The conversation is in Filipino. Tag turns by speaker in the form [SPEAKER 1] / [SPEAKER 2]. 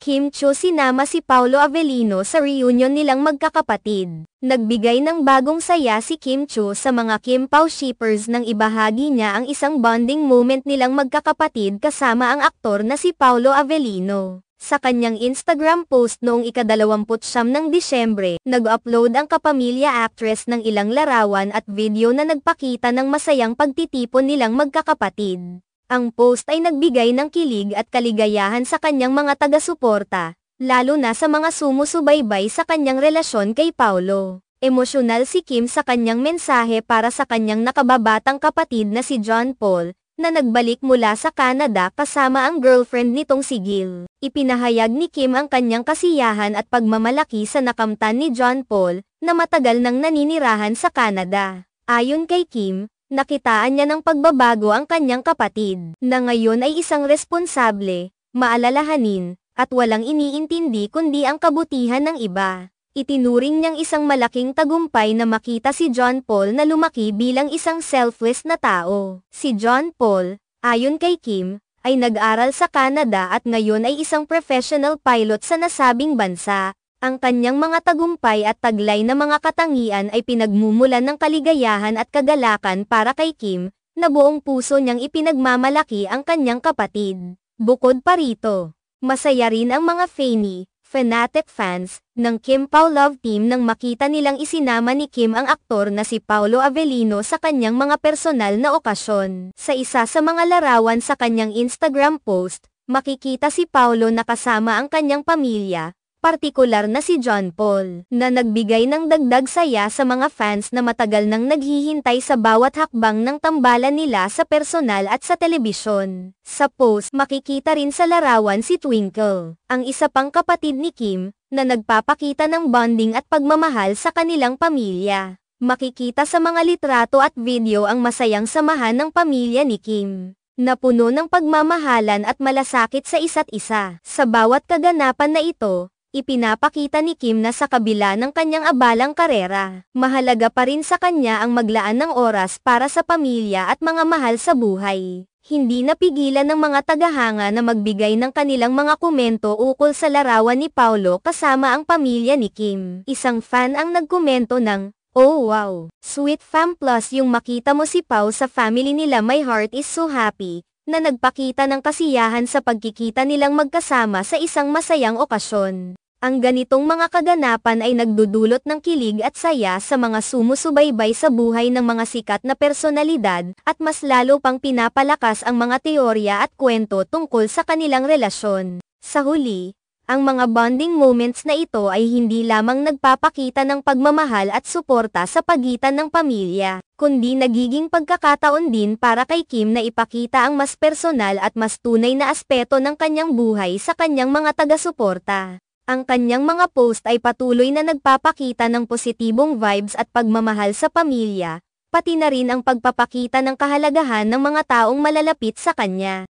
[SPEAKER 1] Kim Chiu sinama si Paolo Avellino sa reunion nilang magkakapatid. Nagbigay ng bagong saya si Kim Chiu sa mga Kim Pao shippers nang ibahagi niya ang isang bonding moment nilang magkakapatid kasama ang aktor na si Paolo Avellino. Sa kanyang Instagram post noong ika-29 ng Disyembre, nag-upload ang kapamilya actress ng ilang larawan at video na nagpakita ng masayang pagtitipon nilang magkakapatid. Ang post ay nagbigay ng kilig at kaligayahan sa kanyang mga taga-suporta, lalo na sa mga sumusubaybay sa kanyang relasyon kay Paolo. Emosyonal si Kim sa kanyang mensahe para sa kanyang nakababatang kapatid na si John Paul, na nagbalik mula sa Canada kasama ang girlfriend nitong si Gil. Ipinahayag ni Kim ang kanyang kasiyahan at pagmamalaki sa nakamtan ni John Paul, na matagal nang naninirahan sa Canada. Ayon kay Kim, nakitaan niya ng pagbabago ang kanyang kapatid, na ngayon ay isang responsable, maalalahanin, at walang iniintindi kundi ang kabutihan ng iba. Itinuring niyang isang malaking tagumpay na makita si John Paul na lumaki bilang isang selfless na tao. Si John Paul, ayon kay Kim, ay nag-aral sa Canada at ngayon ay isang professional pilot sa nasabing bansa. Ang kanyang mga tagumpay at taglay na mga katangian ay pinagmumulan ng kaligayahan at kagalakan para kay Kim, na buong puso niyang ipinagmamalaki ang kanyang kapatid. Bukod pa rito, masaya rin ang mga fanatic fans ng Kim Pao Love Team nang makita nilang isinama ni Kim ang aktor na si Paolo Avellino sa kanyang mga personal na okasyon. Sa isa sa mga larawan sa kanyang Instagram post, makikita si Paolo na kasama ang kanyang pamilya, partikular na si John Paul, na nagbigay ng dagdag saya sa mga fans na matagal nang naghihintay sa bawat hakbang ng tambalan nila sa personal at sa telebisyon. Sa post, makikita rin sa larawan si Twinkle, ang isa pang kapatid ni Kim, na nagpapakita ng bonding at pagmamahal sa kanilang pamilya. Makikita sa mga litrato at video ang masayang samahan ng pamilya ni Kim, na puno ng pagmamahalan at malasakit sa isa't isa. Sa bawat kaganapan na ito, ipinapakita ni Kim na sa kabila ng kanyang abalang karera, mahalaga pa rin sa kanya ang maglaan ng oras para sa pamilya at mga mahal sa buhay. Hindi napigilan ng mga tagahanga na magbigay ng kanilang mga komento ukol sa larawan ni Paolo kasama ang pamilya ni Kim. Isang fan ang nagkomento ng, "Oh wow, sweet fam plus yung makita mo si Pao sa family nila, my heart is so happy," na nagpakita ng kasiyahan sa pagkikita nilang magkasama sa isang masayang okasyon. Ang ganitong mga kaganapan ay nagdudulot ng kilig at saya sa mga sumusubaybay sa buhay ng mga sikat na personalidad, at mas lalo pang pinapalakas ang mga teorya at kwento tungkol sa kanilang relasyon. Sa huli, ang mga bonding moments na ito ay hindi lamang nagpapakita ng pagmamahal at suporta sa pagitan ng pamilya, kundi nagiging pagkakataon din para kay Kim na ipakita ang mas personal at mas tunay na aspeto ng kanyang buhay sa kanyang mga taga-suporta. Ang kanyang mga post ay patuloy na nagpapakita ng positibong vibes at pagmamahal sa pamilya, pati na rin ang pagpapakita ng kahalagahan ng mga taong malalapit sa kanya.